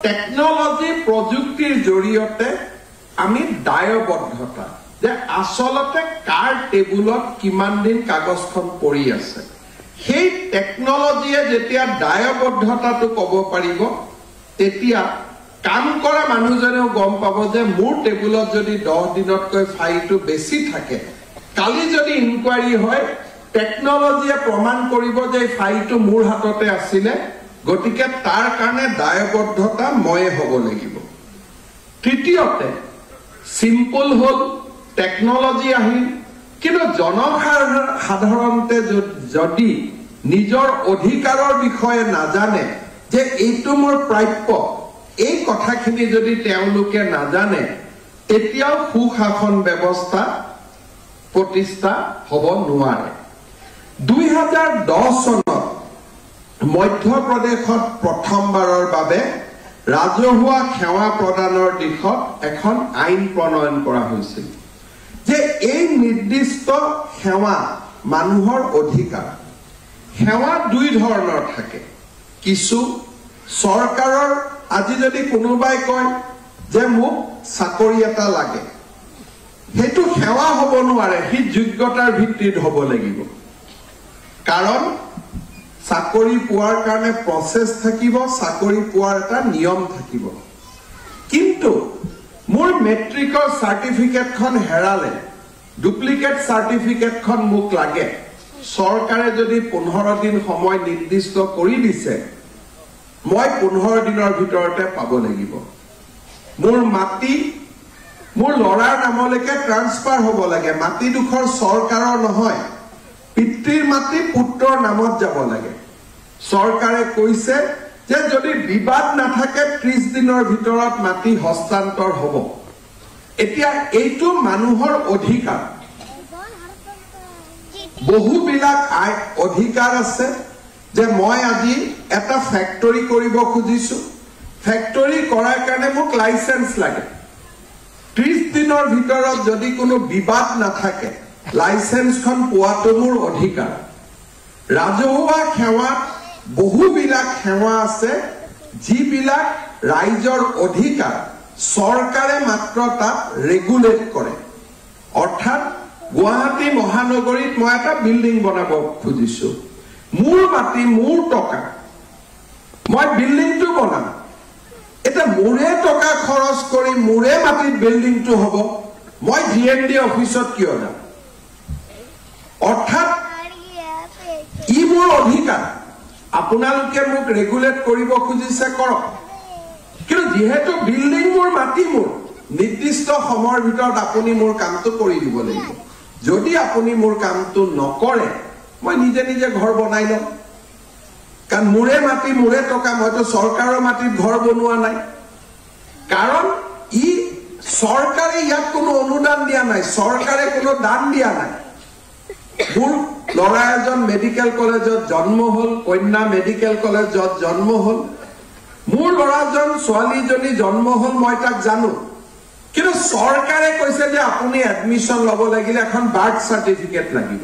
Technology প্ৰযুক্তিৰ জৰিয়তে আমি দায়বদ্ধতা যে আসলতে কাৰ টেবুলত কিমান দিন কাগজখন পৰি আছে সেই টেকনলজিয়ে যেতিয়া দায়বদ্ধতাটো ক'ব পাৰিব তেতিয়া কাম কৰা মানুহজনেও গম পাব যে মোৰ টেবুলত যদি 10 দিনতকৈ ফাইলটো বেছি থাকে কালি যদি ইনকুৱাৰী হয় টেকনলজিয়ে প্ৰমাণ কৰিব যে ফাইলটো মোৰ হাততে আছিল গতিকে তাৰ কাৰণে দায়বদ্ধতা মই হ'ব লাগিব তৃতীয়তে সিম্পল হল টেকনলজি আহিল কিন্তু জনসাধাৰণতে যদি নিজৰ অধিকাৰৰ বিষয়ে নাজানে যে এইটো মোৰ প্ৰাপ্য এই কথাখিনি যদি তেওঁলোকে নাজানে তেতিয়াও সুশাসন ব্যৱস্থা প্ৰতিষ্ঠা হ'ব নোৱাৰে 2010 চনত মধ্যপ্ৰদেশত প্ৰথমবাৰৰ বাবে ৰাজহুৱা সেৱা প্ৰদানৰ দিশত এখন আইন প্ৰণয়ন কৰা হৈছিল যে এই নিৰ্দিষ্ট সেৱা মানুহৰ অধিকাৰ সেৱা দুই ধৰণৰ থাকে কিছু চৰকাৰৰ আজি যদি কোনোবাই কয় যে মোক চাকৰি এটা লাগে হেতু সেৱা হ'ব নোৱাৰে হি যোগ্যতাৰ ভিত্তিত হ'ব লাগিব কাৰণ চাকৰি পোৱাৰ কাৰণে প্ৰসেস থাকিব চাকৰি পোৱাৰ এটা নিয়ম থাকিব কিন্তু মোৰ মেট্ৰিকৰ সাৰ্টিফিকেটখন হেৰালে ডুপ্লিকেট সাৰ্টিফিকেটখন মোক লাগে চৰকাৰে যদি 15 দিন সময় নিৰ্দিষ্ট কৰি দিছে মই 15 দিনৰ ভিতৰতে পাব লাগিব মোৰ মাটি মোৰ লৰাৰ নামলৈকে ট্ৰান্সফাৰ হ'ব লাগে মাটি দুখৰ চৰকাৰৰ নহয় পিতৃৰ মাটি পুত্ৰৰ নামত যাব লাগে চৰকাৰে কৈছে যে যদি বিবাদ নাথাকে 30 দিনৰ ভিতৰত মাটি হস্তান্তৰ হ'ব এতিয়া এইটো মানুহৰ অধিকাৰ বহুবিলাক অধিকাৰ আছে যে মই আজি এটা ফ্যাক্টৰী কৰিব খুজিছো ফ্যাক্টৰী কৰাৰ কাৰণে মোক লাইসেন্স লাগে 30 দিনৰ ভিতৰত যদি কোনো বিবাদ নাথাকে লাইসেন্সখন পোৱাটো মোৰ অধিকাৰ ৰাজহুৱা সেৱা বহুবিলাক সেৱা আছে যিবিলাক ৰাইজৰ অধিকাৰ চৰকাৰে মাত্ৰ তাক ৰেগুলেট কৰে অৰ্থাৎ গুৱাহাটী মহানগৰীত মই এটা বিল্ডিং বনাব খুজিছো মোৰ মাটি মোৰ টকা মই বিল্ডিংটো বনাম এটা মোৰে টকা খৰচ কৰি মোৰে মাটিত বিল্ডিংটো হ'ব মই জিএমডি অফিচত কিয় যাম অৰ্থাৎ ই মোৰ অধিকাৰ আপোনালোকে মোক ৰেগুলেট কৰিব খুজিছে কৰক কিন্তু যেহেতু বিল্ডিং মোৰ মাটি মোৰ নিৰ্দিষ্ট সময়ৰ ভিতৰত আপুনি মোৰ কামটো কৰি দিব লাগিব যদি আপুনি মোৰ কামটো নকৰে মই নিজে নিজে ঘৰ বনাই লম কাৰণ মোৰে মাটি মোৰে টকা মইতো চৰকাৰৰ মাটিত ঘৰ বনোৱা নাই কাৰণ ই চৰকাৰে ইয়াত কোনো অনুদান দিয়া নাই চৰকাৰে কোনো দান দিয়া নাই মোৰ লৰা এজন মেডিকেল কলেজত জন্ম হল কন্যা মেডিকেল কলেজত জন্ম হল মোৰ লৰাজন ছোৱালীজনী জন্ম হল মই তাক জানো কিন্তু চৰকাৰে কৈছে যে আপুনি এডমিশন ল'ব লাগিলে এখন বাৰ্থ সাৰ্টিফিকেট লাগিব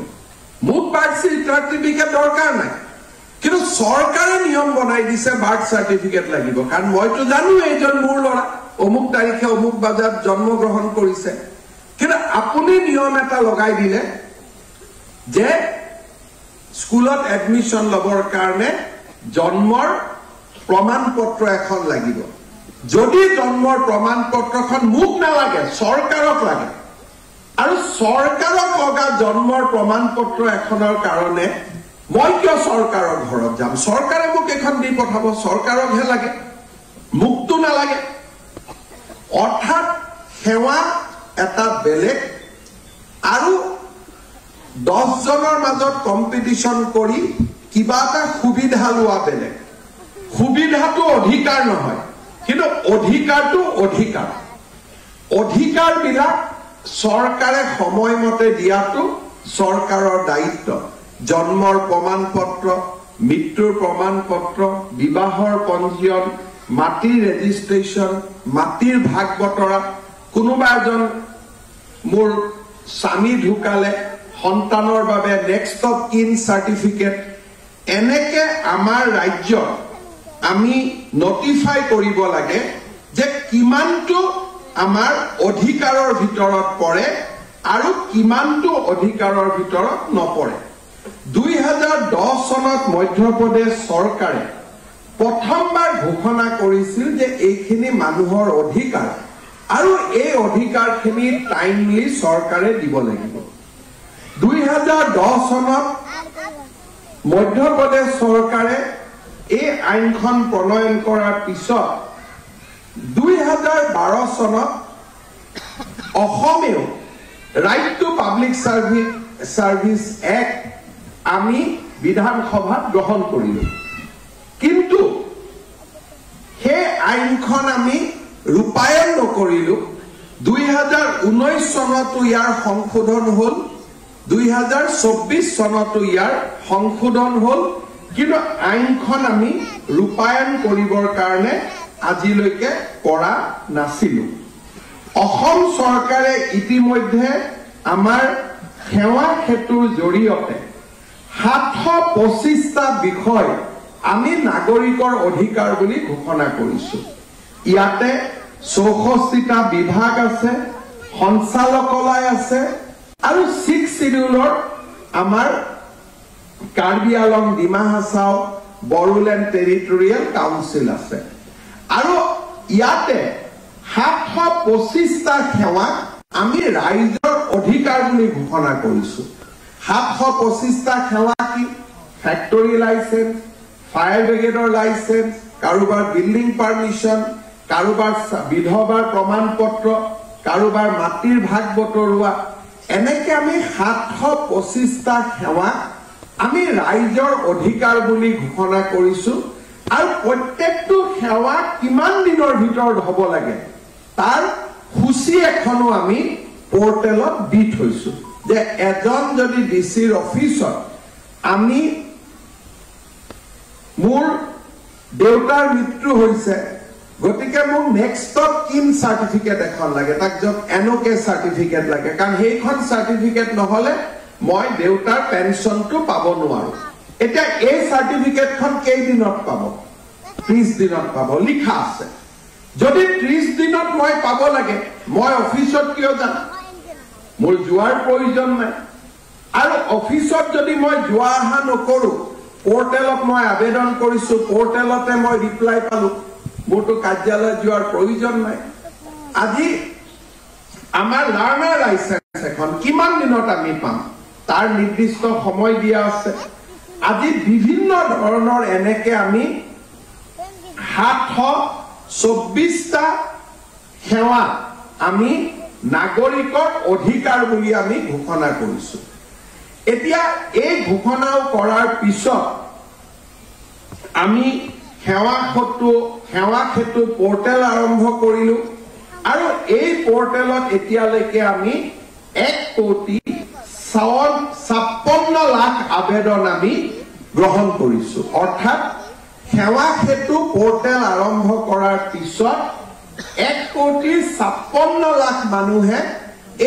মোক বাৰ্থ সাৰ্টিফিকেট দৰকাৰ নাই কিন্তু চৰকাৰে নিয়ম বনাই দিছে বাৰ্থ সাৰ্টিফিকেট লাগিব কাৰণ মইতো জানো এইজন মোৰ লৰা অমুক তাৰিখে অমুক বজাত জন্মগ্ৰহণ কৰিছে কিন্তু আপুনি নিয়ম এটা লগাই দিলে যে স্কুলত এডমিশন লবৰ কাৰণে জন্মৰ প্ৰমাণপত্ৰ এখন লাগিব যদি জন্মৰ প্ৰমাণপত্ৰখন মোক নালাগে চৰকাৰক লাগে আৰু চৰকাৰক লগা জন্মৰ প্ৰমাণপত্ৰ এখনৰ কাৰণে মই কিয় চৰকাৰৰ ঘৰত যাম চৰকাৰে মোক এখন দি পঠাব চৰকাৰকহে লাগে মুকটো নালাগে অৰ্থাৎ সেৱা এটা বেলেগ আৰু 10 জনৰ মাজত কম্পিটিশন কৰি কিবা এটা সুবিধা লোৱা বেলেগ সুবিধাটো অধিকাৰ নহয় কিন্তু অধিকাৰটো অধিকাৰ অধিকাৰবিলাক চৰকাৰে সময়মতে দিয়াটো চৰকাৰৰ দায়িত্ব জন্মৰ প্ৰমাণপত্ৰ মৃত্যুৰ প্ৰমাণপত্ৰ বিবাহৰ পঞ্জীয়ন মাটিৰ ৰেজিষ্ট্ৰেচন মাটিৰ ভাগ বতৰা কোনোবা এজন মোৰ স্বামী ঢুকালে সন্তানৰ বাবে নেক্সট অফ কিন সাৰ্টিফিকেট এনেকে আমাৰ ৰাজ্য আমি নটিফাই কৰিব লাগে যে কিমানটো আমাৰ অধিকাৰৰ ভিতৰত পৰে আৰু কিমানটো অধিকাৰৰ ভিতৰত নপৰে 2010 চনত মধ্যপ্ৰদেশ চৰকাৰে প্ৰথমবাৰ ঘোষণা কৰিছিল যে এইখিনি মানুহৰ অধিকাৰ আৰু এই অধিকাৰখিনি টাইমলি চৰকাৰে দিব লাগিব 2010 চনত মধ্যপ্ৰদেশ চৰকাৰে এই আইনখন প্ৰণয়ন কৰাৰ পিছত 2012 চনত অসমেও right to public service act আমি বিধানসভাত গ্ৰহণ কৰিলো কিন্তু হে আইনখন আমি ৰূপায়ণ নকৰিলো 2019 চনতো ইয়াৰ সংশোধন হল 2024 চনতো ইয়াৰ সংশোধন হল কিন্তু আইনখন আমি ৰূপায়ণ কৰিবৰ কাৰণে আজিলৈকে কৰা নাছিলো অসম চৰকাৰে ইতিমধ্যে আমাৰ সেৱা ক্ষেত্ৰৰ জৰিয়তে 725টা বিষয় আমি নাগৰিকৰ অধিকাৰ বুলি ঘোষণা কৰিছো ইয়াতে 64টা বিভাগ আছে সঞ্চালকালয় আছে আৰু 6 শিডিউলৰ আমাৰ কাৰ্বি আলং ডিমা হাছাও বড়োলেণ্ড টেৰিটৰিয়েল কাউন্সিল আছে আৰু ইয়াতে 725টা সেৱা আমি ৰাইজৰ অধিকাৰ বুলি ঘোষণা কৰিছো 725টা সেৱা কি ফ্যাক্টৰী লাইসেন্স ফায়াৰ ব্ৰিগেডৰ লাইসেন্স কাৰোবাৰ বিল্ডিং পাৰমিশন কাৰোবাৰ বিধৱাৰ প্ৰমাণপত্ৰ কাৰোবাৰ মাটিৰ ভাগ বটৰুৱা এনেকে আমি 725টা সেৱা আমি ৰাইজৰ অধিকাৰ বুলি ঘোষণা কৰিছো আৰু প্ৰত্যেকটো সেৱা কিমান দিনৰ ভিতৰত হ'ব লাগে তাৰ খুচি এখনো আমি পোৰ্টেলত দি থৈছো যে এজন যদি ডিসিৰ অফিচত আমি মোৰ দেউতাৰ মৃত্যু হৈছে গতিকে মোক নেক্সট অফ কিন সাৰ্টিফিকেট এখন লাগে তাক যত এনওকে সাৰ্টিফিকেট লাগে কাৰণ সেইখন সাৰ্টিফিকেট নহলে মই দেউতাৰ পেনশনটো পাব নোৱাৰো এটা এই সাৰ্টিফিকেটখন কেই দিনত পাব 30 দিনত পাব লিখা আছে যদি 30 দিনত মই পাব লাগে মই অফিচত কিয় যাম মোৰ যোৱাৰ প্ৰয়োজন নাই আৰু অফিচত যদি মই যোৱা আহা নকৰো পোৰ্টেলত মই আবেদন কৰিছো পোৰ্টেলতে মই ৰিপ্লাই পালো মোৰটো কাৰ্যালয় যোৱাৰ প্ৰয়োজন নাই আজি আমাৰ লাৰ্নাৰ লাইসেন্স এখন কিমান দিনত আমি পাম তাৰ নিৰ্দিষ্ট সময় দিয়া আছে আজি বিভিন্ন ধৰণৰ এনেকে আমি 724টা সেৱা আমি নাগৰিকৰ অধিকাৰ বুলি আমি ঘোষণা কৰিছো এতিয়া এই ঘোষণাও কৰাৰ পিছত আমি সেৱা ক্ষেত্ৰ পোৰ্টেল আৰম্ভ কৰিলো আৰু এই পোৰ্টেলত এতিয়ালৈকে আমি 1,56,00,000 আবেদন আমি গ্ৰহণ কৰিছো অৰ্থাৎ সেৱা ক্ষেত্ৰ পোৰ্টেল আৰম্ভ কৰাৰ পিছত 1,56,00,000 মানুহে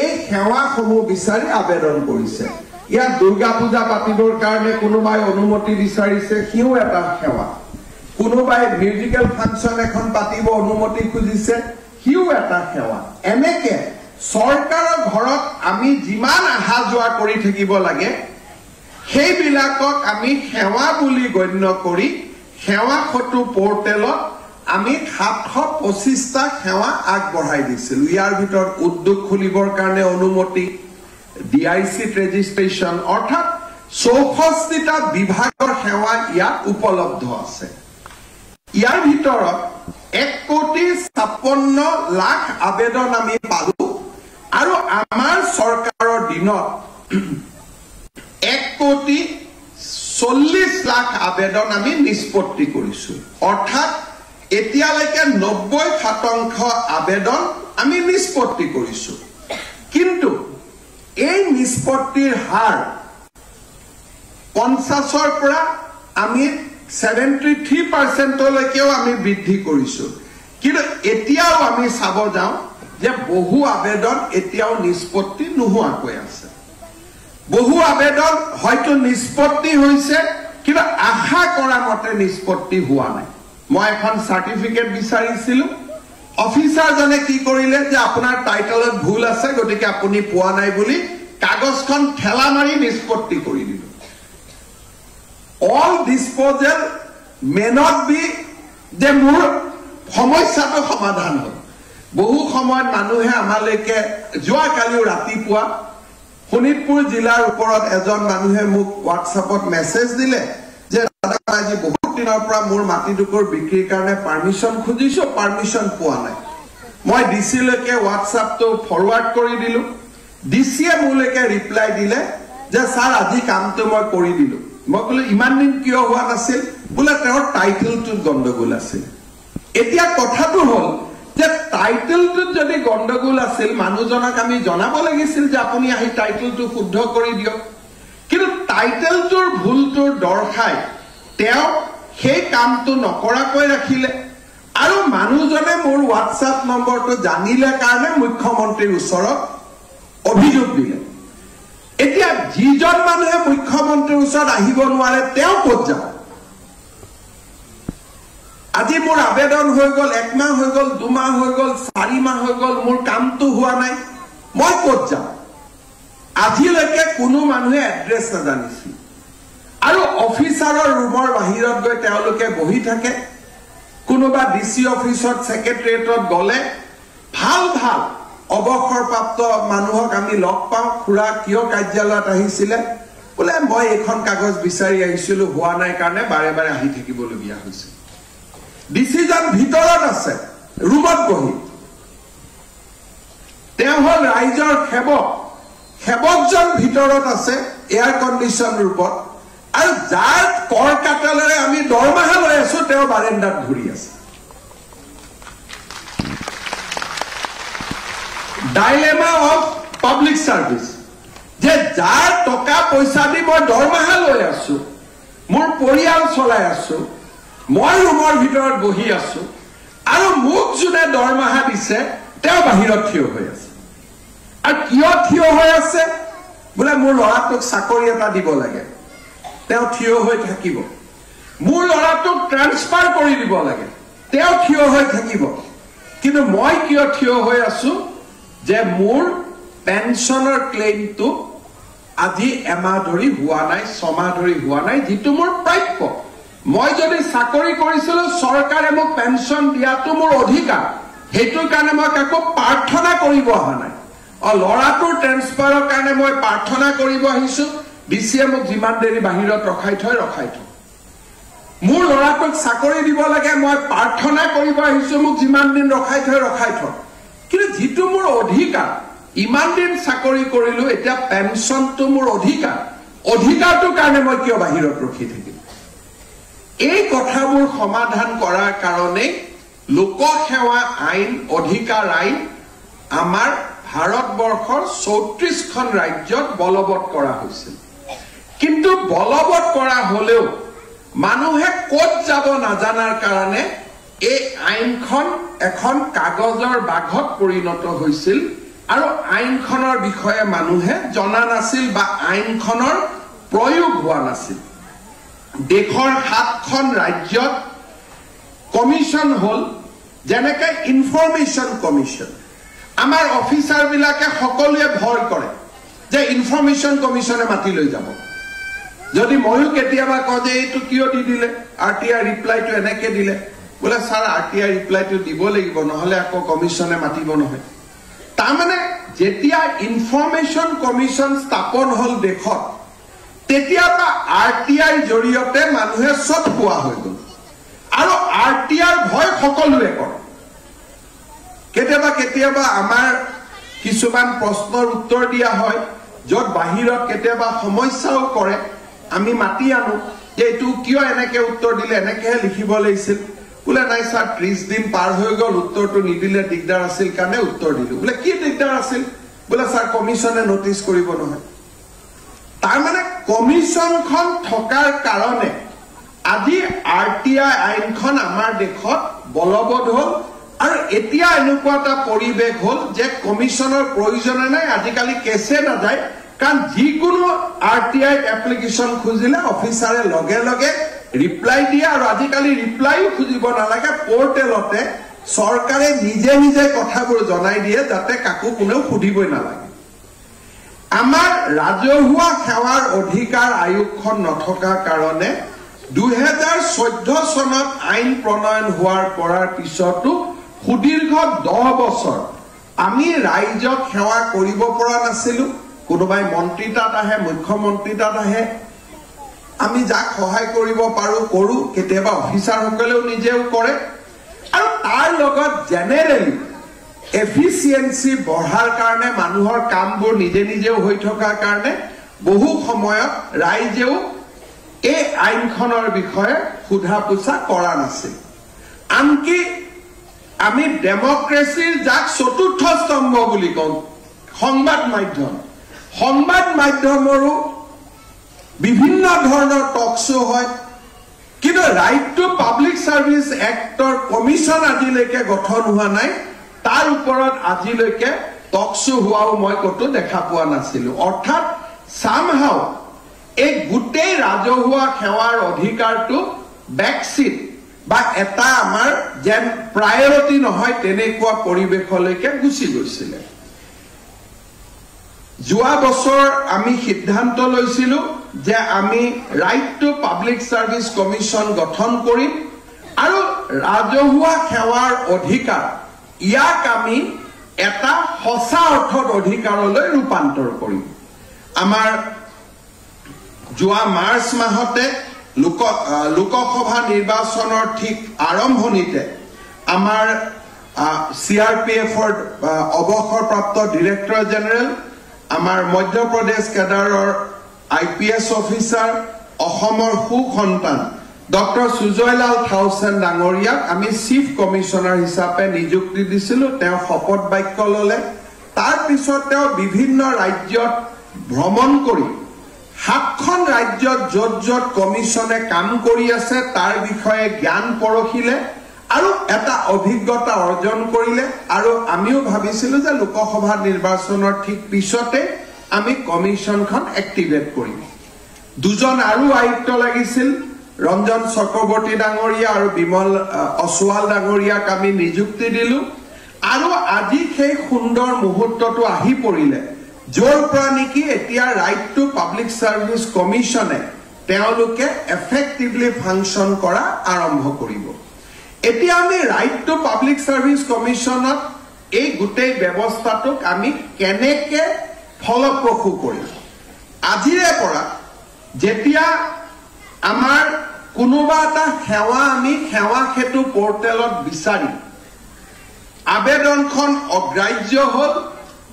এই সেৱাসমূহ বিচাৰি আবেদন কৰিছে ইয়াত দুৰ্গা পূজা পাতিবৰ কাৰণে কোনোবাই অনুমতি বিচাৰিছে সিও এটা সেৱা কোনোবাই মিউজিকেল ফাংচন এখন পাতিব অনুমতি খুজিছে সিও এটা সেৱা এনেকে চৰকাৰৰ ঘৰত আমি যিমান আহা যোৱা কৰি থাকিব লাগে সেইবিলাকক আমি সেৱা বুলি গণ্য কৰি সেৱা ক্ষেত্ৰ পোৰ্টেলত আমি 725টা সেৱা আগবঢ়াই দিছিল ইয়াৰ ভিতৰত উদ্যোগ খুলিবৰ কাৰণে অনুমতি ডিআইসি ৰেজিষ্ট্ৰেচন অৰ্থাৎ 64টা বিভাগৰ সেৱা ইয়াত উপলব্ধ আছে ইয়াৰ ভিতৰত 1,56,00,000 আবেদন আমি পালো আৰু আমাৰ চৰকাৰৰ দিনত 1,40,00,000 আবেদন আমি নিষ্পত্তি কৰিছো অৰ্থাৎ এতিয়ালৈকে 90% আবেদন আমি নিষ্পত্তি কৰিছো কিন্তু এই নিষ্পত্তিৰ হাৰ 50ৰ পৰা আমি 73% লৈকেও আমি বৃদ্ধি কৰিছো কিন্তু এতিয়াও আমি চাব যাওঁ যে বহু আবেদন এতিয়াও নিষ্পত্তি নোহোৱাকৈ আছে বহু আবেদন হয়তো নিষ্পত্তি হৈছে কিন্তু আশা কৰা মতে নিষ্পত্তি হোৱা নাই মই এখন সাৰ্টিফিকেট বিচাৰিছিলো অফিসাৰজনে কি কৰিলে যে আপোনাৰ টাইটেলত ভুল আছে গতিকে আপুনি পোৱা নাই বুলি কাগজখন ঠেলা মাৰি নিষ্পত্তি কৰি দিল all disposal may not be যে মোৰ সমস্যাটো সমাধান হ'ল বহু সময়ত মানুহে আমালৈকে যোৱা কালিও ৰাতিপুৱা শোণিতপুৰ জিলাৰ ওপৰত এজন মানুহে মোক হোৱাটছআপত মেছেজ দিলে যে দাদা আজি বহুত দিনৰ পৰা মোৰ মাটিটুকুৰ বিক্ৰীৰ কাৰণে পাৰমিশন খুজিছো পাৰমিশন পোৱা নাই মই ডিসি লৈকে হোৱাটছআপটো ফৰৱাৰ্ড কৰি দিলো ডিসিয়ে মোলৈকে ৰিপ্লাই দিলে যে স্যাৰ আজি কামটো মই কৰি দিলো মই কলো ইমান দিন কিয় হোৱা নাছিল বোলে তেওঁৰ টাইটেলটো গণ্ডগোল আছিল এতিয়া কথাটো হ'ল যে টাইটেলটো যদি গণ্ডগোল আছিল মানুহজনক আমি জনাব লাগিছিল যে আপুনি আহি টাইটেলটো শুদ্ধ কৰি দিয়ক কিন্তু টাইটেলটোৰ ভুলটোৰ দৰখাই তেওঁ সেই কামটো নকৰাকৈ ৰাখিলে আৰু মানুহজনে মোৰ হোৱাটছআপ নম্বৰটো জানিলে কাৰণে মুখ্যমন্ত্ৰীৰ ওচৰত অভিযোগ দিলে এতিয়া যিজন মানুহে মুখ্যমন্ত্ৰীৰ ওচৰত আহিব নোৱাৰে তেওঁ ক'ত যাব আজি মোৰ আবেদন হৈ গল 1 মাহ হৈ গল 2 মাহ হৈ গল 4 মাহ হৈ গল মোৰ কামটো হোৱা নাই মই ক'ত যাম আজিলৈকে কোনো মানুহে এড্ৰেছ নাজানিছিল আৰু অফিচাৰৰ ৰুমৰ বাহিৰত গৈ তেওঁলোকে বহি থাকে কোনোবা ডিসি অফিসত সেক্ৰেটাৰিয়েটত গলে ভাল ভাল অবসৰপ্ৰাপ্ত মানুহক আমি লগ পাওঁ খুৰা কিয় কাৰ্যালয়ত আহিছিলে বলে মই এখন কাগজ বিচাৰি আহিছিলো হোৱা নাই কাৰণে বাৰে বাৰে আহি থাকিবলগীয়া হৈছে ডিসিজন ভিতৰত আছে ৰুমত বহি তেওঁ হল ৰাইজৰ সেৱকজন ভিতৰত আছে এয়াৰ কণ্ডিশ্যন ৰূপত আৰু যাৰ কৰ কাটালেৰে আমি দৰমহা লৈ আছো তেওঁ বাৰেণ্ডাত ঘূৰি আছে ডাইলেমা অফ পাব্লিক সাৰ্ভিস যে যাৰ টকা পইচা দি মই দৰমহা লৈ আছো মোৰ পৰিয়াল চলাই আছো মই ৰুমৰ ভিতৰত বহি আছো আৰু মোক যোনে দৰমহা দিছে তেওঁ বাহিৰত থিয় হৈ আছে আৰু কিয় থিয় হৈ আছে বোলে মোৰ ল'ৰাটোক চাকৰি এটা দিব লাগে তেওঁ থিয় হৈ থাকিব মোৰ ল'ৰাটোক ট্ৰান্সফাৰ কৰি দিব লাগে তেওঁ থিয় হৈ থাকিব কিন্তু মই কিয় থিয় হৈ আছো যে মোৰ পেনশনৰ ক্লেইমটো আজি এমাহ ধৰি হোৱা নাই 6 মাহ ধৰি হোৱা নাই যেটো মোৰ প্ৰাপ্য মই যদি চাকৰি কৰিছিলো চৰকাৰে মোক পেনশন দিয়াটো মোৰ অধিকাৰ হেতু কাৰণে মই কাকো প্ৰাৰ্থনা কৰিব অহা নাই ল'ৰাটোৰ ট্ৰান্সফাৰৰ কাৰণে মই প্ৰাৰ্থনা কৰিব আহিছো ডিসিয়ে মোক যিমান দেৰি বাহিৰত ৰখাই থয় মোৰ ল'ৰাটোক চাকৰি দিব লাগে মই প্ৰাৰ্থনা কৰিব আহিছো মোক যিমান দিন ৰখাই থয় কিন্তু যেটো মোৰ অধিকাৰ ইমান দিন চাকৰি কৰিলো এটা পেনশনটো মোৰ অধিকাৰটোৰ কাৰণে মই কিয় বাহিৰত ৰখি থাকিম এই কথাবোৰ সমাধান কৰাৰ কাৰণে লোকসেৱা আইন অধিকাৰ আইন আমাৰ ভাৰতবৰ্ষৰ 34খন ৰাজ্যত বলবৎ কৰা হৈছিল কিন্তু বলবৎ কৰা হলেও মানুহে ক'ত যাব নাজানাৰ কাৰণে এই আইনখন এখন কাগজৰ বাঘত পৰিণত হৈছিল আৰু আইনখনৰ বিষয়ে মানুহে জনা নাছিল বা আইনখনৰ প্ৰয়োগ হোৱা নাছিল দেশৰ 7খন ৰাজ্যত কমিশন হল যেনেকৈ ইনফৰমেশন কমিশন আমাৰ অফিচাৰ বিলাকে সকলোৱে ভয় কৰে যে ইনফৰমেশন কমিশনে মাতি লৈ যাব যদি ময়ো কেতিয়াবা কওঁ যে এইটো কিয় দি দিলে আৰটিআই ৰিপ্লাইটো এনেকৈ দিলে বোলে স্যাৰ আৰটিআই ৰিপ্লাইটো দিব লাগিব নহলে আকৌ কমিশনে মাতিব নহয় তাৰমানে যেতিয়া ইনফৰমেশন কমিশন স্থাপন হল দেশত তেতিয়াবা আৰটিআই জৰিয়তে মানুহে সব পোৱা হৈ গল আৰু আৰটিআই ভয় সকলোৱে কৰে কেতিয়াবা আমাৰ কিছুমান প্ৰশ্নৰ উত্তৰ দিয়া হয় যত বাহিৰত কেতিয়াবা সমস্যাও কৰে আমি মাতি আনো যে এইটো কিয় এনেকৈ উত্তৰ দিলে এনেকৈ লিখিব লাগিছিল বোলে নাই স্যাৰ 30 দিন পাৰ হৈ গল উত্তৰটো নিদিলে দিগদাৰ আছিল কাৰণে উত্তৰ দিলো বোলে কি দিগদাৰ আছিল বোলে স্যাৰ কমিশনে নোটিস কৰিব নহয় তাৰমানে কমিশনখন থকাৰ কাৰণে আজি আৰটিআই আইনখন আমাৰ দেশত বলবৎ হল আৰু এতিয়া এনেকুৱা এটা পৰিবেশ হল যে কমিশনৰ প্ৰয়োজন নাই আজিকালি কেছে না যায় কাৰণ যিকোনো আৰটিআই এপ্লিকেশন খুজিলে অফিচাৰে লগে লগে ৰিপ্লাই দিয়া আৰু আজিকালি ৰিপ্লাইও খুজিব নালাগে পোৰ্টেলতে সৰকাৰে নিজে নিজে কথাবোৰ জনাই দিয়ে যাতে কাকো কোনেও খুদিবই নালাগে আমাৰ ৰাজহুৱা সেৱাৰ অধিকাৰ আয়োগখন নথকাৰ কাৰণে 2014 চনত আইন প্ৰণয়ন হোৱাৰ পৰাৰ পিছতো সুদীৰ্ঘ 10 বছৰ আমি ৰাইজক সেৱা কৰিব পৰা নাছিলো কোনোবাই মন্ত্ৰী তাত আহে মুখ্যমন্ত্ৰী তাত আহে আমি যাক সহায় কৰিব পাৰো কৰো কেতিয়াবা অফিচাৰ সকলেও নিজেও কৰে আৰু তাৰ লগত জেনেৰেলি এফিচিয়েন্সি বঢ়াৰ কাৰণে মানুহৰ কামবোৰ নিজে নিজেও হৈ থকাৰ কাৰণে বহু সময়ত ৰাইজেও এই আইনখনৰ বিষয়ে সুধা পুছা কৰা নাছিল আনকি আমি ডেমক্ৰেসিৰ যাক চতুৰ্থ স্তম্ভ বুলি কওঁ সংবাদ মাধ্যমৰো বিভিন্ন ধৰণৰ টক শো হয় কিন্তু right to public service actor commission আজিলৈকে গঠন হোৱা নাই তাৰ ওপৰত আজিলৈকে টক শো হোৱাও মই কতো দেখা পোৱা নাছিলো অৰ্থাৎ সামহাও এই গুটেই ৰাজহুৱা সেৱাৰ অধিকাৰটো ব্যাকসিট বা এটা আমাৰ যেন প্ৰায়োৰিটি নহয় তেনেকুৱা পৰিবেশলৈকে গুচি গৈছিলে যোৱা বছৰ আমি সিদ্ধান্ত লৈছিলো যে আমি right to public service commission গঠন কৰিম আৰু ৰাজহুৱা সেৱাৰ অধিকাৰ ইয়াক আমি এটা সঁচা অৰ্থত অধিকাৰলৈ ৰূপান্তৰ কৰিম আমাৰ যোৱা মাৰ্চ মাহতে লোকসভা নিৰ্বাচনৰ ঠিক আৰম্ভণিতে আমাৰ CRPFৰ অৱসৰপ্ৰাপ্ত ডিৰেক্টৰ জেনেৰেল আমাৰ মধ্যপ্ৰদেশ কেডাৰৰ IPS অফিচাৰ অসমৰ সুসন্তান ডক্টৰ সুজয়লাল থাউচেন ডাঙৰীয়াক আমি চিফ কমিশনাৰ হিচাপে নিযুক্তি দিছিলো তেওঁ শপত বাক্য ললে তাৰ পিছত তেওঁ বিভিন্ন ৰাজ্যত ভ্ৰমণ কৰি 7খন ৰাজ্যত যত কমিশনে কাম কৰি আছে তাৰ বিষয়ে জ্ঞান পৰখিলে আৰু এটা অভিজ্ঞতা অৰ্জন কৰিলে আৰু আমিও ভাবিছিলো যে লোকসভা নিৰ্বাচনৰ ঠিক পিছতে আমি কমিশনখন এক্টিভেট কৰিম দুজন আৰু আয়ুক্ত লাগিছিল ৰঞ্জন চক্ৰৱৰ্তী ডাঙৰীয়া আৰু বিমল অসৱাল ডাঙৰীয়াক আমি নিযুক্তি দিলো আৰু আজি সেই সুন্দৰ মুহূৰ্তটো আহি পৰিলে জোৰ পৰা নেকি এতিয়া ৰাইট টু পাব্লিক সাৰ্ভিস কমিশনে তেওঁলোকে এফেক্টিভলি ফাংচন কৰা আৰম্ভ কৰিব এতিয়া আমি ৰাইট টু পাব্লিক সাৰ্ভিস কমিশনত এই গুটেই ব্যৱস্থাটোক আমি কেনেকে ফলপ্ৰসূ কৰিম আজিৰে পৰা যেতিয়া আমাৰ কোনোবা এটা সেৱা আমি সেৱা সেতু পোৰ্টেলত বিচাৰি আবেদনখন অগ্ৰাহ্য হ'ল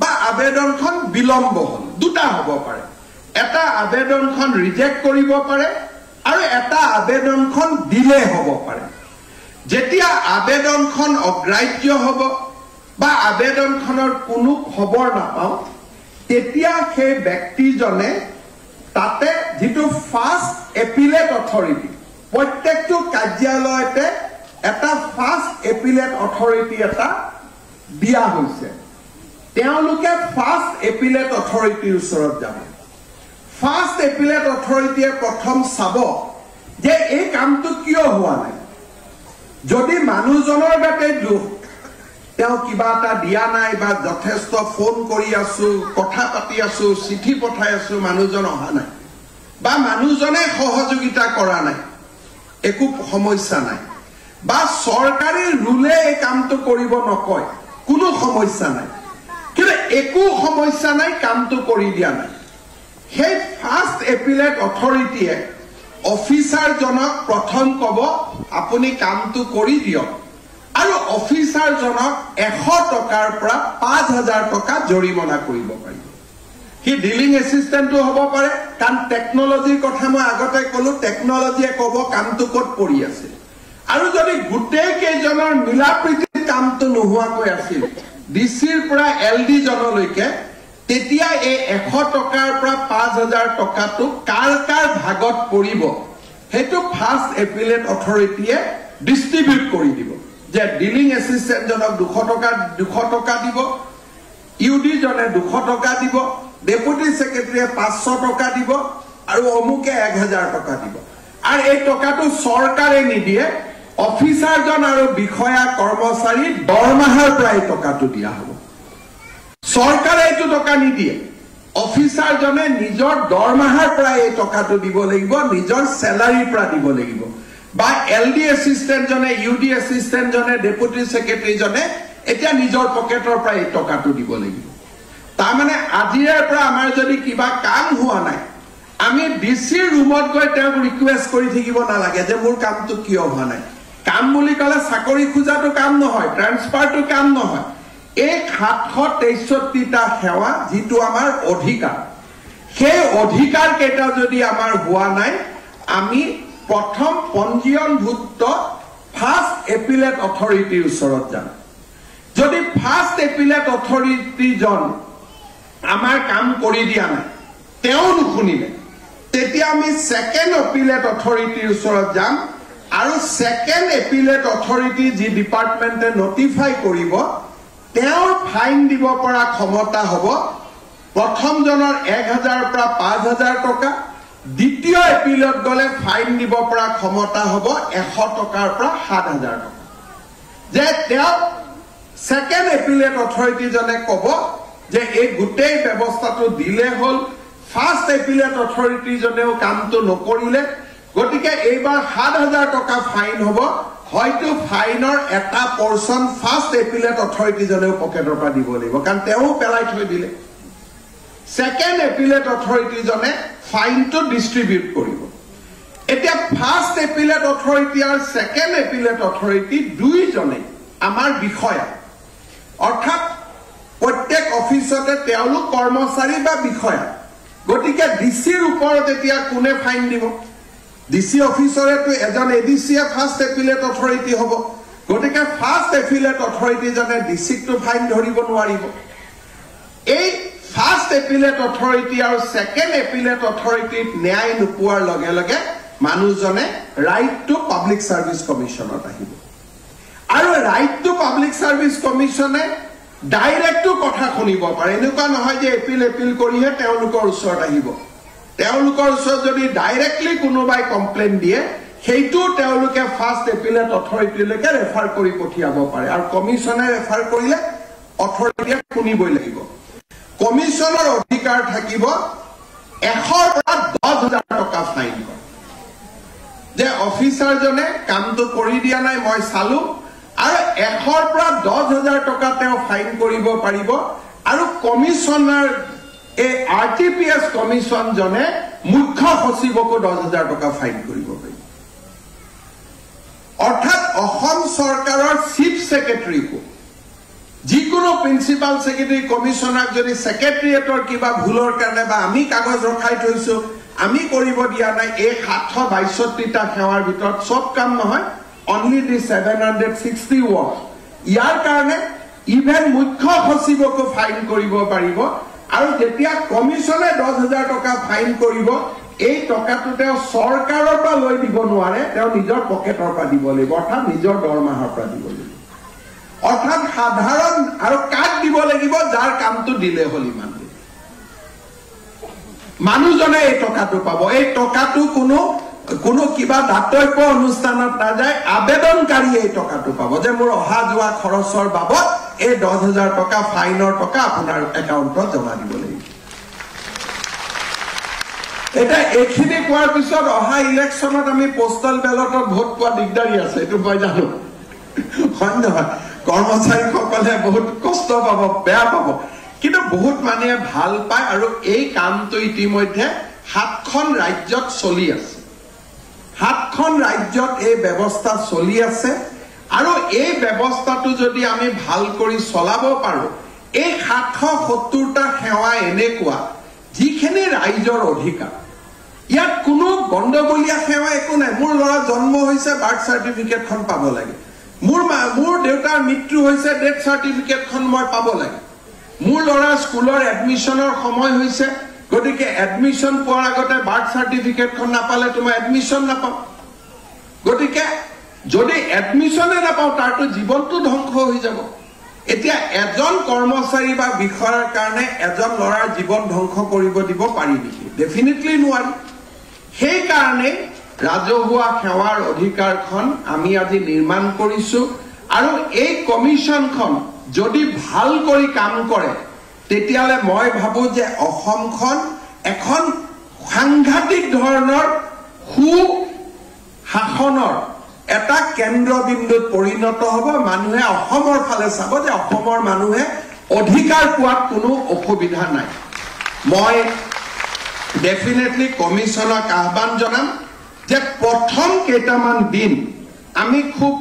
বা আবেদনখন বিলম্ব হ'ল দুটা হ'ব পাৰে এটা আবেদনখন ৰিজেক্ট কৰিব পাৰে আৰু এটা আবেদনখন ডিলে হ'ব পাৰে যেতিয়া আবেদনখন অগ্ৰাহ্য হ'ব বা আবেদনখনৰ কোনো খবৰ নাপাও তেতিয়া সেই ব্যক্তিজনে তাতে যেটো ফাৰ্স্ট এপিলেট অথৰিটি প্ৰত্যেকটো কাৰ্যালয়তে এটা ফাৰ্স্ট এপিলেট অথৰিটি এটা দিয়া হৈছে তেওঁলোকে ফাৰ্স্ট এপিলেট অথৰিটিৰ ওচৰত যাব ফাৰ্স্ট এপিলেট অথৰিটিয়ে প্ৰথম চাব যে এই কামটো কিয় হোৱা নাই যদি মানুহজনৰ গাতে দুখ তেওঁ কিবা এটা দিয়া নাই বা যথেষ্ট ফোন কৰি আছো কথা পাতি আছো চিঠি পঠাই আছো মানুহজন অহা নাই বা মানুহজনে সহযোগিতা কৰা নাই একো সমস্যা নাই বা চৰকাৰী ৰুলে এই কামটো কৰিব নকয় কোনো সমস্যা নাই কিন্তু একো সমস্যা নাই কামটো কৰি দিয়া নাই সেই ফাৰ্স্ট এপিলেট অথৰিটিয়ে অফিচাৰজনক প্ৰথম কব আপুনি কামটো কৰি দিয়ক আৰু অফিচাৰজনক 100 টকাৰ পৰা 5000 টকা জৰিমনা কৰিব পাৰিব কি ডিলিং এসিস্টেন্টটো হ'ব পাৰে কাৰণ টেকনলজিৰ কথা মই আগতে কলো টেকনলজিয়ে কব কামটো ক'ত পৰি আছে আৰু যদি গুটেই কেজনৰ মিলাপ্ৰীতি কামটো নোহোৱাকৈ আছিল ডিসিৰ পৰা এলডি জনলৈকে তেতিয়া এই 100 টকাৰ পৰা 5000 টকাটো কাৰ ভাগত পৰিব হেতু ফাৰ্স্ট এপিলেট অথৰিটিয়ে ডিস্ট্ৰিবিউট কৰি দিব যে ডিলিং এসিস্টেন্ট জনক 200 টকা দিব ইউডি জনে 200 টকা দিব ডেপুটি সেক্ৰেটাৰীয়ে 500 টকা দিব আৰু অমুকে 1000 টকা দিব আৰু এই টকাটো চৰকাৰে নিদিয়ে অফিচাৰজন আৰু বিষয়া কৰ্মচাৰী দৰমহাৰ পৰা এই টকাটো দিয়া হ'ব চৰকাৰে এইটো টকা নিদিয়ে অফিচাৰজনে নিজৰ দৰমহাৰ পৰা এই টকাটো দিব লাগিব নিজৰ স্যালাৰিৰ পৰা দিব লাগিব বা এলডি এসিস্ট্যান্ট জনে ইউডি এসিস্ট্যান্ট জনে ডেপুটি সেক্ৰেটাৰী জনে এতিয়া নিজৰ পকেটৰ পৰা এই টকাটো দিব লাগিব তাৰ মানে আজিৰ পৰা আমাৰ যদি কিবা কাম হোৱা নাই আমি ডিসি ৰুমত গৈ তেওঁক ৰিকুৱেষ্ট কৰি থাকিব নালাগে যে মোৰ কামটো কিয় হোৱা নাই কাম বুলি কলে চাকৰি খোজাটো কাম নহয় ট্ৰান্সফাৰটো কাম নহয় এই 763টা সেৱা যিটো আমাৰ অধিকাৰ সেই অধিকাৰ কেইটা যদি আমাৰ হোৱা নাই আমি প্ৰথম পঞ্জীয়নভুক্ত ফাৰ্স্ট এপিলেট অথৰিটিৰ ওচৰত যাম যদি ফাৰ্স্ট এপিলেট অথৰিটি জন আমাৰ কাম কৰি দিয়া নাই তেও নুশুনিলে তেতিয়া আমি সেকেন্ড এপিলেট অথৰিটিৰ ওচৰত যাম আৰু সেকেন্ড এপিলেট অথৰিটি যি ডিপাৰ্টমেন্টে নটিফাই কৰিব তেওঁৰ ফাইন দিব পৰা ক্ষমতা হ'ব প্ৰথম জনৰ 1000 পৰা 5000 টকা দ্বিতীয় এপিলত গলে ফাইন দিব পৰা ক্ষমতা হ'ব 100 টকাৰ পৰা 7000 টকা যে তেওঁ সেকেন্ড এপিলেট অথৰিটি জনে ক'ব যে এই গোটেই ব্যৱস্থাটো দিলে হল ফাৰ্স্ট এপিলেট অথৰিটি জনেও কামটো নকৰিলে গতিকে এইবাৰ 7000 টকা ফাইন হ'ব হয়তো ফাইনৰ এটা পৰ্চন ফাৰ্স্ট এপিলেট অথৰিটি জনেও পকেটৰ পৰা দিব লাগিব কাৰণ তেওঁ পেলাই থৈ দিলে সেকেন্ড এপিলেট অথৰিটি জনে ফাইনটো ডিস্ট্ৰিবিউট কৰিব এতিয়া ফাৰ্স্ট এপিলেট অথৰিটি আৰু সেকেন্ড এপিলেট অথৰিটি দুইজনে আমাৰ বিষয়া অৰ্থাৎ প্ৰত্যেক অফিসতে তেওঁলোক কৰ্মচাৰী বা বিষয়া গতিকে ডিসিৰ ওপৰত এতিয়া কোনে ফাইন দিব ডিসি অফিসৰেটো এজন এডিসি ফাৰ্স্ট এপিলেট অথৰিটি হ'ব গতিকে ফাৰ্স্ট এপিলেট অথৰিটি জনে ডিসিকটো ফাইন ধৰিব নোৱাৰিব এই ফাৰ্স্ট এপিলেট অথৰিটি আৰু সেকেন্ড এপিলেট অথৰিটিত ন্যায় নোপোৱাৰ লগে লগে মানুহজনে ৰাইট টু পাব্লিক সাৰ্ভিস কমিশনত আহিব আৰু ৰাইট টু পাব্লিক সাৰ্ভিস কমিশনে ডাইৰেক্ট কথা শুনিব পাৰে এনেকুৱা নহয় যে এপিল কৰিহে তেওঁলোকৰ ওচৰত আহিব তেওঁলোকৰ ওচৰত যদি ডাইৰেক্টলি কোনোবাই কমপ্লেইন দিয়ে সেইটো তেওঁলোকে ফাৰ্স্ট এপিলেট অথৰিটিলৈকে ৰেফাৰ কৰি পঠিয়াব পাৰে আৰু কমিশনে ৰেফাৰ কৰিলে অথৰিটিয়ে শুনিবই লাগিব কমিশনৰ অধিকাৰ থাকিব 100 পৰা 10000 টকা ফাইন কৰে যে অফিচাৰজনে কামটো কৰি দিয়া নাই মই চালো আৰু 100 পৰা 10000 টকা তেওঁ ফাইন কৰিব পাৰিব আৰু কমিশনাৰ এই আৰটিপিএছ কমিশন জনে মুখ্য সচিবকো 10000 টকা ফাইন কৰিব পাৰিব অৰ্থাৎ অসম চৰকাৰৰ চিফ সেক্ৰেটাৰীকো যিকোনো প্ৰিন্সিপাল সেক্ৰেটাৰী কমিশনাৰ যদি সেক্ৰেটাৰিয়েটৰ কিবা ভুলৰ কাৰণে বা আমি কাগজ ৰখাই থৈছো আমি কৰিব দিয়া নাই এই 762টা সেৱাৰ ভিতৰত সব কাম নহয় only the 760 work ইয়াৰ কাৰণে ইভেন মুখ্য সচিবকো ফাইন কৰিব পাৰিব আৰু যেতিয়া কমিশনে 10000 টকা ফাইন কৰিব এই টকাটো তেওঁ চৰকাৰৰ পৰা লৈ দিব নোৱাৰে তেওঁ নিজৰ পকেটৰ পৰা দিব লাগিব অৰ্থাৎ নিজৰ দৰমহাৰ পৰা দিব লাগিব অৰ্থাৎ সাধাৰণ আৰু কাট দিব লাগিব যাৰ কামটো দিলে হল ইমান মানুহজনে এই টকাটো পাব এই টকাটো কোনো কিবা দাতব্য অনুষ্ঠানত নাযায় আবেদনকাৰী এই টকাটো পাব যে মোৰ অহা যোৱা খৰচৰ বাবদ এই 10000 টকা ফাইনৰ টকা আপোনাৰ একাউণ্টত জমা দিব লাগিব এটা এখিনি কোৱাৰ পিছত অহা ইলেকশ্যনত আমি পোষ্টাল বেলটত ভোট পোৱা দিগদাৰি আছে এটো মই জানো হয় নহয় কৰ্মচাৰীসকলে বহুত কষ্ট পাব বেয়া পাব কিন্তু বহুত মানুহে ভাল পায় আৰু এই কামটো ইতিমধ্যে 7খন ৰাজ্যত চলি আছে 7খন ৰাজ্যত এই ব্যৱস্থা চলি আছে আৰু এই ব্যৱস্থাটো যদি আমি ভাল কৰি চলাব পাৰো এই 770টা সেৱা এনেকুৱা যিখিনি ৰাইজৰ অধিকাৰ ইয়াত কোনো গণ্ডগোলীয়া সেৱা একো নাই মোৰ ল'ৰা জন্ম হৈছে বাৰ্থ সাৰ্টিফিকেটখন পাব লাগে মোৰ দেউতাৰ মৃত্যু হৈছে ডেথ সাৰ্টিফিকেটখন মই পাব লাগে মোৰ ল'ৰা স্কুলৰ এডমিশনৰ সময় হৈছে গতিকে এডমিশন পোৱাৰ আগতে বাৰ্থ সাৰ্টিফিকেটখন নাপালে তুমি এডমিশন নাপাও গতিকে যদি এডমিশনে নাপাও তাৰটো জীৱনটো ধ্বংস হৈ যাব এতিয়া এজন কৰ্মচাৰী বা বিষয়াৰ কাৰণে এজন ল'ৰাৰ জীৱন ধ্বংস কৰিব দিব পাৰি নেকি ডেফিনেটলি নোৱাৰি সেই কাৰণে ৰাজহুৱা সেৱাৰ অধিকাৰখন আমি আজি নিৰ্মাণ কৰিছো আৰু এই কমিশনখন যদি ভাল কৰি কাম কৰে তেতিয়ালে মই ভাবো যে অসমখন এখন সাংঘাতিক ধৰণৰ শাসনৰ এটা কেন্দ্ৰবিন্দুত পৰিণত হ'ব মানুহে অসমৰ ফালে চাব যে অসমৰ মানুহে অধিকাৰ পোৱাত কোনো অসুবিধা নাই মই ডেফিনেটলি কমিশনক আহ্বান জনাম যে প্ৰথম কেইটামান দিন আমি খুব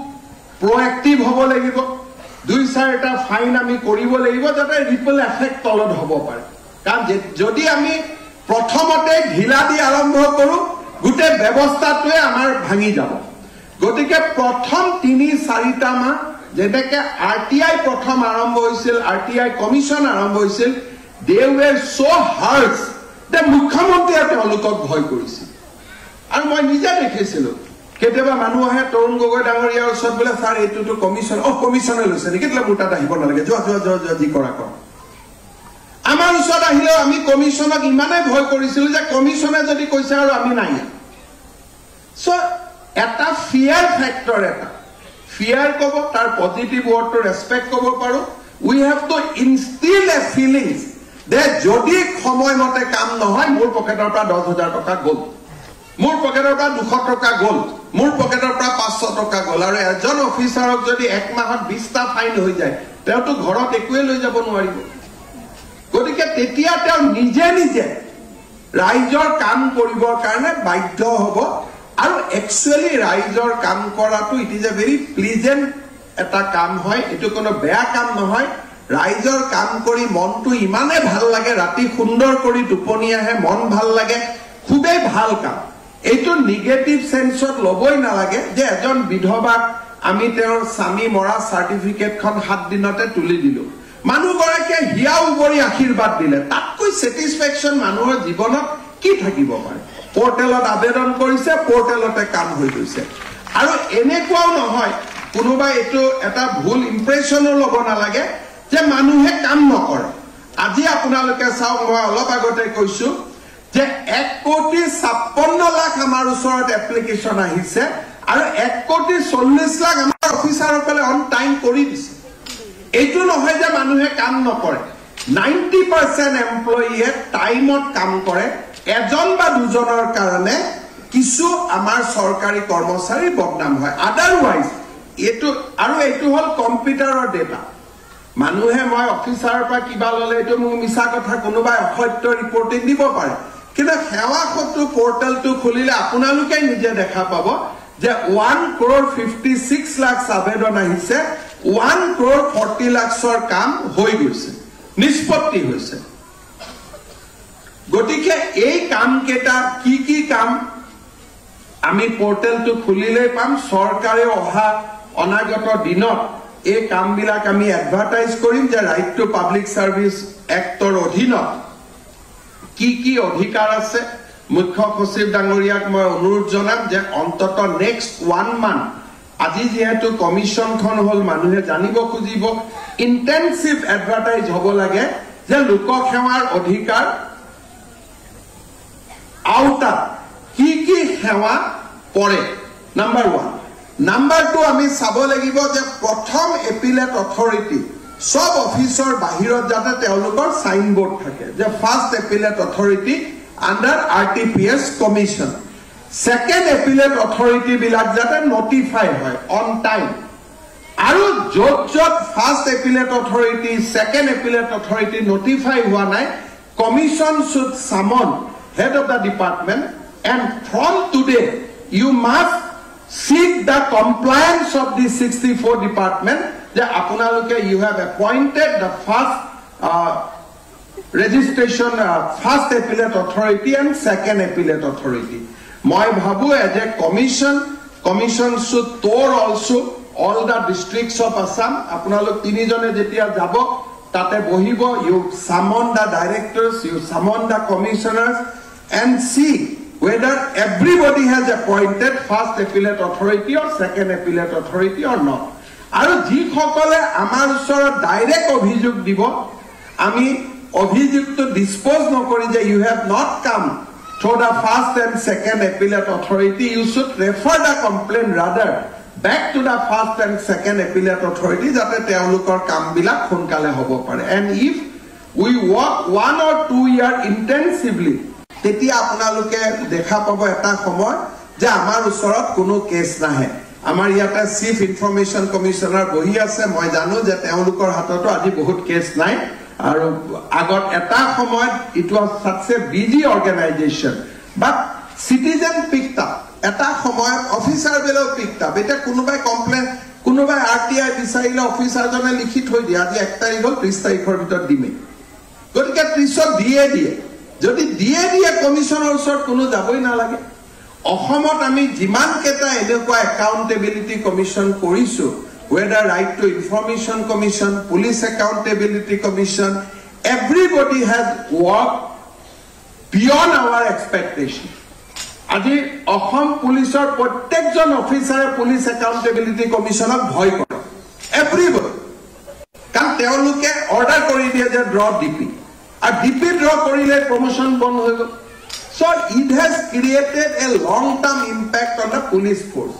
প্ৰএক্টিভ হ'ব লাগিব 2-4টা ফাইন আমি কৰিব লাগিব যাতে ৰিপল এফেক্ট তলত হ'ব পাৰে কাৰণ যদি আমি প্ৰথমতে ঢিলা দি আৰম্ভ কৰো গুটে ব্যৱস্থাটোৱে আমাৰ ভাঙি যাব গতিকে প্ৰথম 3-4টা মাহ যেনেকে আৰটিআই প্ৰথম আৰম্ভ হৈছিল আৰটিআই কমিশন আৰম্ভ হৈছিল they were so harsh যে মুখ্যমন্ত্ৰীয়ে তেওঁলোকক ভয় কৰিছিল আৰু মই নিজে দেখিছিলো কেতিয়াবা মানুহ আহে তৰুণ গগৈ ডাঙৰীয়াৰ ওচৰত বোলে ছাৰ এইটোতো কমিশন কমিশনে লৈছে নেকি কেতিয়াবা মোৰ তাত আহিব নালাগে যোৱা যি কৰা কৰ আমাৰ ওচৰত আহিলেও আমি কমিশনক ইমানে ভয় কৰিছিলো যে কমিশনে যদি কৈছে আৰু আমি নাই সো এটা ফিয়াৰ ফেক্টৰ এটা ফিয়াৰ কব তাৰ পজিটিভ ৱৰ্ডটো ৰেসপেক্ট কব পাৰো উই হ্যাভ টু ইনষ্টিল এ ফিলিংস যে যদি সময়মতে কাম নহয় মোৰ পকেটৰ পৰা 10,000 টকা গ'ল মোৰ পকেটৰ পৰা 200 টকা গ'ল মোৰ পকেটৰ পৰা 500 টকা গ'ল আৰু এজন অফিচাৰক যদি এক মাহত 20টা ফাইন হৈ যায় তেওঁটো ঘৰত একোৱে লৈ যাব নোৱাৰিব গতিকে তেতিয়া তেওঁ নিজে নিজে ৰাইজৰ কাম কৰিবৰ কাৰণে বাধ্য হ'ব আৰু একচুয়ালি ৰাইজৰ কাম কৰাটো it is a very pleasant এটা কাম হয় এটো কোনো বেয়া কাম নহয় ৰাইজৰ কাম কৰি মনটো ইমানে ভাল লাগে ৰাতি সুন্দৰ কৰি টোপনি আহে মন ভাল লাগে খুবেই ভাল কাম এইটো নিগেটিভ সেন্সত লবই নালাগে যে এজন বিধৱাক আমি তেওঁৰ স্বামী মৰা সাৰ্টিফিকেটখন 7 দিনতে তুলি দিলো মানুহগৰাকীয়ে হিয়া উবৰি আশীৰ্বাদ দিলে তাতকৈ স্যাটিসফ্যাকশন মানুহৰ জীৱনত কি থাকিব পাৰে পোৰ্টেলত আবেদন কৰিছে পোৰ্টেলতে কাম হৈ গৈছে আৰু এনেকুৱাও নহয় কোনোবা এটো এটা ভুল ইমপ্ৰেছনো ল'ব নালাগে যে মানুহে কাম নকৰে আজি আপোনালোকে চাওক মই অলপ আগতে কৈছো যে 1,56,00,000 আমাৰ ওচৰত এপ্লিকেশন আহিছে আৰু 1,40,00,000 আমাৰ অফিচাৰসকলে অন টাইম কৰি দিছে এইটো নহয় যে মানুহে কাম নকৰে 90% এমপ্লয়িয়ে টাইমত কাম কৰে এজন বা দুজনৰ কাৰণে কিছু আমাৰ সৰকাৰি কৰ্মচাৰী বদনাম হয় আদাৰৱাইজ এটো আৰু এটো হল কম্পিউটাৰৰ ডেটা মানুহে মই অফিচাৰৰ পৰা কিবা ললে এটো মোক মিছা কথা কোনোবাই অসত্য ৰিপৰ্টিং দিব পাৰে কিন্তু সেৱা ক্ষেত্ৰ পোৰ্টেলটো খুলিলে আপোনালোকে নিজে দেখা পাব যে 1,56,00,000 আবেদন আহিছে 1,40,00,000 কাম হৈ গৈছে নিষ্পত্তি হৈছে গতিকে এই কাম কেটা কি কাম আমি পোৰ্টেলটো খুলিলে পাম সৰকাৰে অহা অনাগত দিনত এই কামবিলাক আমি এডভাৰটাইজ কৰিম যে right to public service actor অধীনত কি অধিকাৰ আছে মুখ্য সচিব ডাঙৰীয়াক মই অনুৰোধ জনাম যে অন্তত নেক্সট 1 মান্থ আজি যেহেতু কমিশনখন হল মানুহে জানিব খুজিব ইন্টেনসিভ এডভাৰটাইজ হ'ব লাগে যে লোক সেৱাৰ অধিকাৰ আউটাত কি সেৱা পৰে নাম্বাৰ 1 নাম্বাৰ 2 আমি চাব লাগিব যে প্ৰথম এপিলেট অথৰিটি সব অফিচৰ বাহিৰত যাতে তেওঁলোকৰ সাইন বোৰ্ড থাকে যে first appellate authority under RTPS commission second appellate authority বিলাক যাতে নোটিফাই হয় অন টাইম আৰু যত first appellate authority second appellate authority notify হোৱা নাই commission should summon head of the department and from today you must seek the compliance of the 64 department that apunaloke you have appointed the first registration first appellate authority and second appellate authority moi bhabu as a commission should tour also all the districts of Assam apunalok tini jone jetia jabo tate bohibo you summon the directors you summon the commissioners and see whether everybody has appointed first appellate authority or second appellate authority or not. Aru ji khokole amar usor direct obhijog dibo ami obhijog to dispose nokori je you have not come through the first and second appellate authority, you should refer the complaint rather back to the first and second appellate authority jate teolukor kam bilak sonkale hobo pare. And if we work 1 or 2 years intensively, tetia apnaluke dekha pabo eta samoy je amar usorat kono case nahe. Amar yata chief information commissioner bohi ase, moi janu je teolukor hatoto aji bahut case nai. Aru agot eta samoy it was such a busy organization, but citizen picked up. Eta samoy officer belo picked up. Eta kunubai complaint, kunubai RTI bisarile officer jone likhi thoi dia aji 1 tarikh 30 tarikhor bitor dime. Gotike 30 die jodi die commissioner usor kono jaboi na lage. Ohomot ami jiman keta enekwa accountability commission korisu, whether right to information commission, police accountability commission, everybody has worked beyond our expectation. Aji Ahom police or protection officer police accountability commission of bhoy kore. Everybody kan teoluke order kori diye je draw DP. A DP draw korile promotion bon hoy gol. So it has created a long-term impact on the police force.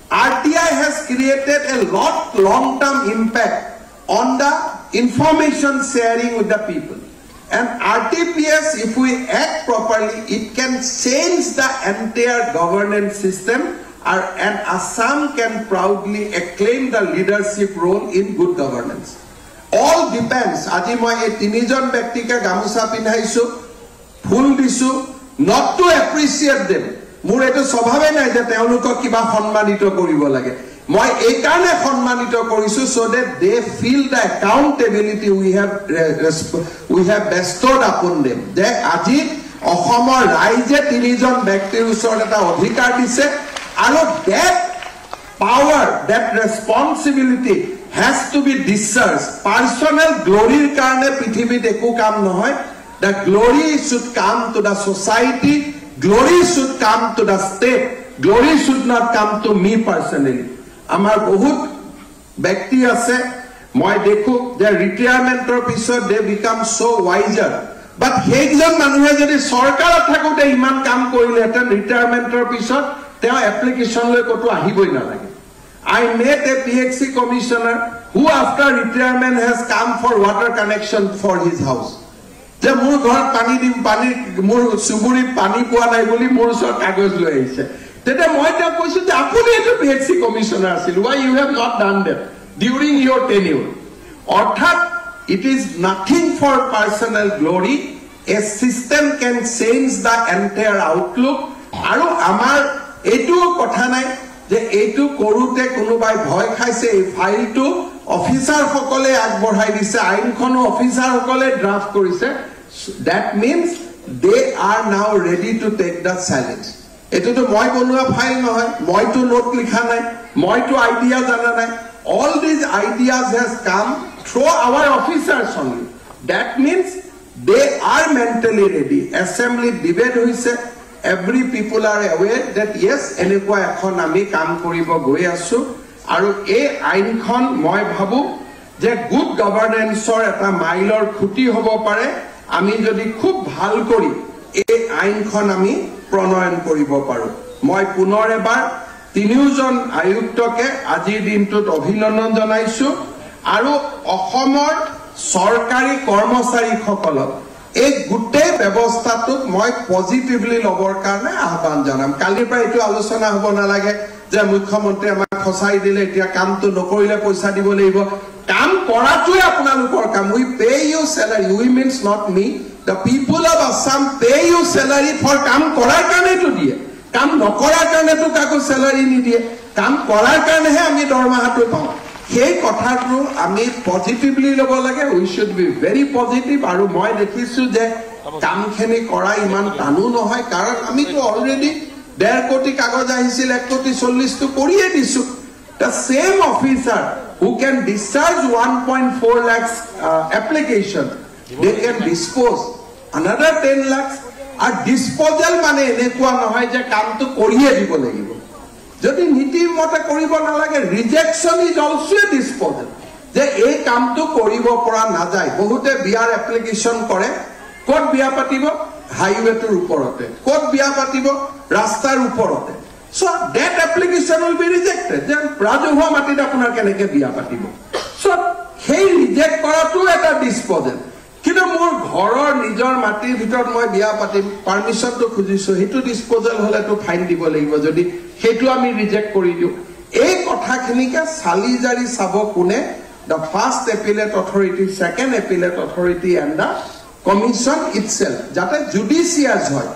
RTI has created a long-term impact on the information sharing with the people. And RTPS, if we act properly, it can change the entire governance system, and Assam can proudly acclaim the leadership role in good governance. All depends. Aji moi ei tinijon bektike gamusa pinhaisu, phul disu, not to appreciate them. Mur eto swabhabe nai je teolukok kiba সম্মানিত কৰিব লাগে. Moi ei karone সম্মানিত কৰিছো so that they feel the accountability we have bestowed upon them. যে আজি অসমৰ ৰাইজে তিনিজন ব্যক্তিৰ ওচৰত এটা অধিকাৰ দিছে, আৰু that power, that responsibility has to be discharged. Personal glory karone পৃথিৱীত একো কাম নহয়. The glory should come to the society, glory should come to the state, glory should not come to me personally. Amar bahut ব্যক্তি আছে, মই দেখো যে ৰিটায়াৰমেন্টৰ পিছত they become so wiser, but সেইজন মানুহে যদি সৰকাৰত থাকোতে ইমান কাম কৰিলেহেঁতেন ৰিটায়াৰমেন্টৰ পিছত তেওঁ এপ্লিকেশন লৈ কতো আহিবই নালাগে. I met a PHC commissioner who after retirement has come for water connection for his house. যে মোৰ ঘৰত পানী দিম, পানী মোৰ সুবুৰীত পানী পোৱা নাই বুলি মোৰ ওচৰত কাগজ লৈ আহিছে. তেতিয়া মই তেওঁক কৈছো যে আপুনি এটো PHC কমিশনাৰ আছিল, why you have not done that during your tenure? অৰ্থাৎ it is nothing for personal glory. A system can change the entire outlook. আৰু আমাৰ এইটো কথা নাই যে এইটো কৰোতে কোনোবাই ভয় খাইছে, এই ফাইলটো অফিচাৰ সকলে আগবঢ়াই দিছে, আইনখনো অফিচাৰ সকলে ড্ৰাফট কৰিছে. That means they are now ready to take the challenge. এটোতো মই বনোৱা ফাইল নহয়, মইতো নোট লিখা নাই, মইতো আইডিয়া জানা নাই. All these ideas has come through our officers only. That means they are mentally ready. Assembly debate hoise, every people are aware that yes, enekwa ekhon ami kaam koribo goi asu, aru ei ainkhon moi bhabu je good governance or eta mailor khuti hobo pare. আমি যদি খুব ভাল কৰি এই আইনখন আমি প্ৰণয়ন কৰিব পাৰো. মই পুনৰ এবাৰ তিনিওজন আয়ুক্তকে আজিৰ দিনটোত অভিনন্দন জনাইছো, আৰু অসমৰ চৰকাৰী কৰ্মচাৰীসকলক এই গোটেই ব্যৱস্থাটোক মই পজিটিভলি লবৰ কাৰণে আহ্বান জনাম. কালিৰ পৰা এইটো আলোচনা হ'ব নালাগে যে মুখ্যমন্ত্ৰী আমাক ফচাই দিলে, এতিয়া কামটো নকৰিলে পইচা দিব লাগিব. কাম কৰাটোৱে আপোনালোকৰ কাম. We pay you salary. We means not me. The people of Assam pay you salary for কাম কৰাৰ কাৰণেতো দিয়ে. কাম নকৰাৰ কাৰণেতো কাকো salary নিদিয়ে. কাম কৰাৰ কাৰণেহে আমি দৰমহাটো পাওঁ. সেই কথাটো আমি পজিটিভলি ল'ব লাগে. We should be very positive. আৰু মই দেখিছো যে কামখিনি কৰা ইমান টানো নহয়, কাৰণ আমিতো অলৰেডি 1.5 কোটি কাগজ আহিছিল, 1 কোটি 40 টো কৰিয়ে দিছো. The same officer who can discharge 1.4 lakhs application, they can dispose another 10 lakhs. A disposal mane enekwa nohoy je kamtu koriye dibo lagibo. Jodi niti mote koribo nalage, rejection is also a disposal. Je ei kamtu koribo pora na jay. Bahute biar application kore, kot biya patibo হাইৱেটোৰ ওপৰতে ক'ত বিয়া পাতিব ৰাস্তাৰ ওপৰতে so that application will be rejected যে ৰাজহুৱা মাটিত আপোনাৰ কেনেকে বিয়া পাতিব so সেই ৰিজেক্ট কৰাটো এটা ডিসপোজেল কিন্তু মোৰ ঘৰৰ নিজৰ মাটিৰ ভিতৰত মই বিয়া পাতিম পাৰমিশনটো খুজিছো হেতু ডিসপোজেল হলেটো ফাইন দিব লাগিব যদি হেতু আমি ৰিজেক্ট কৰি দিও এই কথাখিনিকে চালি জাৰি চাব কোনে the first appellate authority second appellate authority and the commission itself যাতে জুডিচিয়াস হয়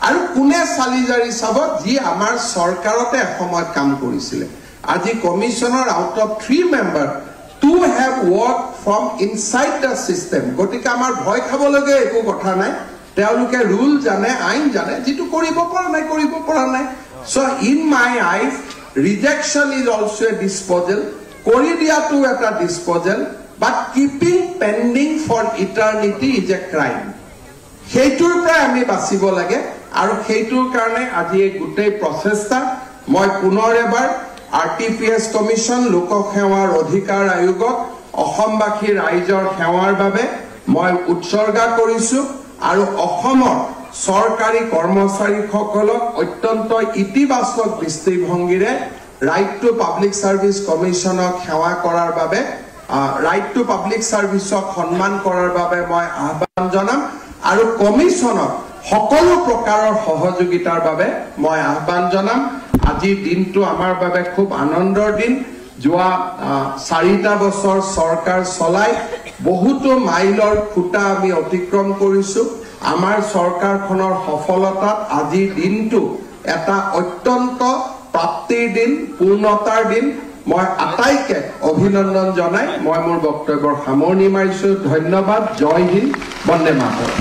আৰু কোনে চালি জাৰি চাব যি আমাৰ সৰকাৰতে সময়ত কাম কৰিছিল আজি কমিশনৰ out of 3 member to have worked from inside the system গতিকে আমাৰ ভয় খাব লাগে একো কথা নাই তেওঁলোকে ৰুল জানে আইন জানে যেটো কৰিব পৰা নাই so in my eyes rejection is also a disposal কৰি দিয়াটো এটা disposal but keeping pending for eternity is a crime হেতুৰ পৰা আমি বাচিব লাগে আৰু হেতুৰ কাৰণে আজি এই গোটেই প্ৰচেষ্টা মই পুনৰ এবাৰ RTPS কমিশন লোকসেৱাৰ অধিকাৰ আয়োগক অসমবাসী ৰাইজৰ সেৱাৰ বাবে মই উৎসৰ্গা কৰিছো আৰু অসমৰ সৰকাৰী কৰ্মচাৰীসকলক অত্যন্ত ইতিবাচক দৃষ্টিভংগীৰে ৰাইট টু পাব্লিক সাৰ্ভিস কমিশনক সেৱা কৰাৰ বাবে ৰাইট টু পাব্লিক সাৰ্ভিসক সন্মান কৰাৰ বাবে মই আহ্বান জনাম আৰু কমিশনক সকলো প্ৰকাৰৰ সহযোগিতাৰ বাবে মই আহ্বান জনাম আজি দিনটো আমাৰ বাবে খুব আনন্দৰ দিন যোৱা 4টা বছৰ সৰকাৰ চলাই বহুতো মাইলৰ খুঁটা আমি অতিক্ৰম কৰিছো আমাৰ সৰকাৰখনৰ সফলতাত আজি দিনটো এটা অত্যন্ত প্ৰাপ্তিৰ দিন পূৰ্ণতাৰ দিন মই আটাইকে অভিনন্দন জনাই মই মোৰ বক্তব্যৰ সামৰণি মাৰিছো ধন্যবাদ জয় হিন্দ বন্দে মাতৰম